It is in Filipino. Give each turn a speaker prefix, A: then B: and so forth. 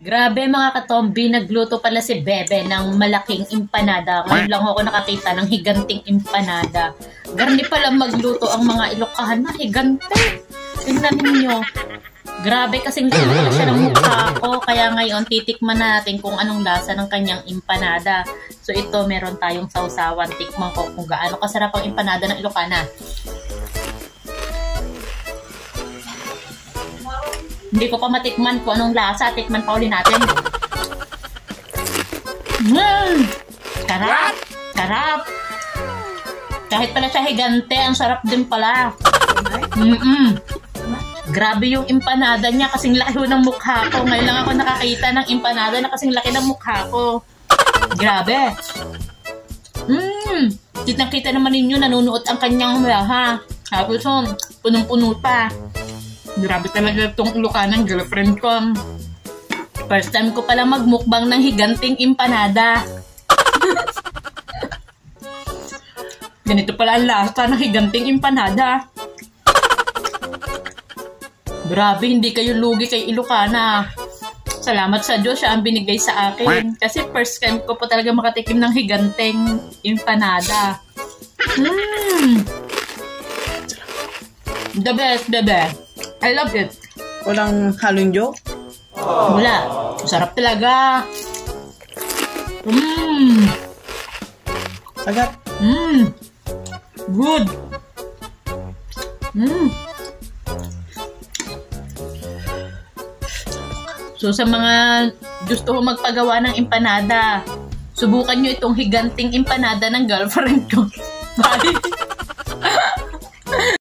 A: Grabe mga katombi, nagluto pala si Bebe ng malaking empanada. Ngayon lang ako nakakita ng higanting empanada. Garni pala magluto ang mga Ilocahan na higante. Tingnan ninyo. Grabe kasing laki pala siya ng mukha ko. Kaya ngayon titikman natin kung anong lasa ng kanyang empanada. So ito meron tayong sausawan. Tikman ko kung gaano kasarap ang empanada ng Ilocana. Hindi ko pa matikman kung anong lasa. Tikman pa ulit natin. Sarap! Sarap! Kahit pala siya higante, ang sarap din pala. Grabe yung empanada niya. Kasing laki ng mukha ko. Ngayon lang ako nakakita ng empanada na kasing laki ng mukha ko. Grabe! Kitang-kita naman ninyo, nanunuot ang kanyang ha. Tapos punong-puno pa. Grabe talaga itong Ilocanang girlfriend ko. First time ko pala magmukbang ng higanting empanada. Ganito pala ang lasa ng higanting empanada. Grabe, hindi kayo lugi kay Ilocana. Salamat sa Diyos, siya ang binigay sa akin. Kasi first time ko po talaga makatikim ng higanting empanada. The best, bebe. I love it.
B: Walang halong joke?
A: Wala. Sarap talaga.
B: Agad?
A: Good. So sa mga gusto ko magpagawa ng empanada, subukan nyo itong higanting empanada ng girlfriend ko. Bye!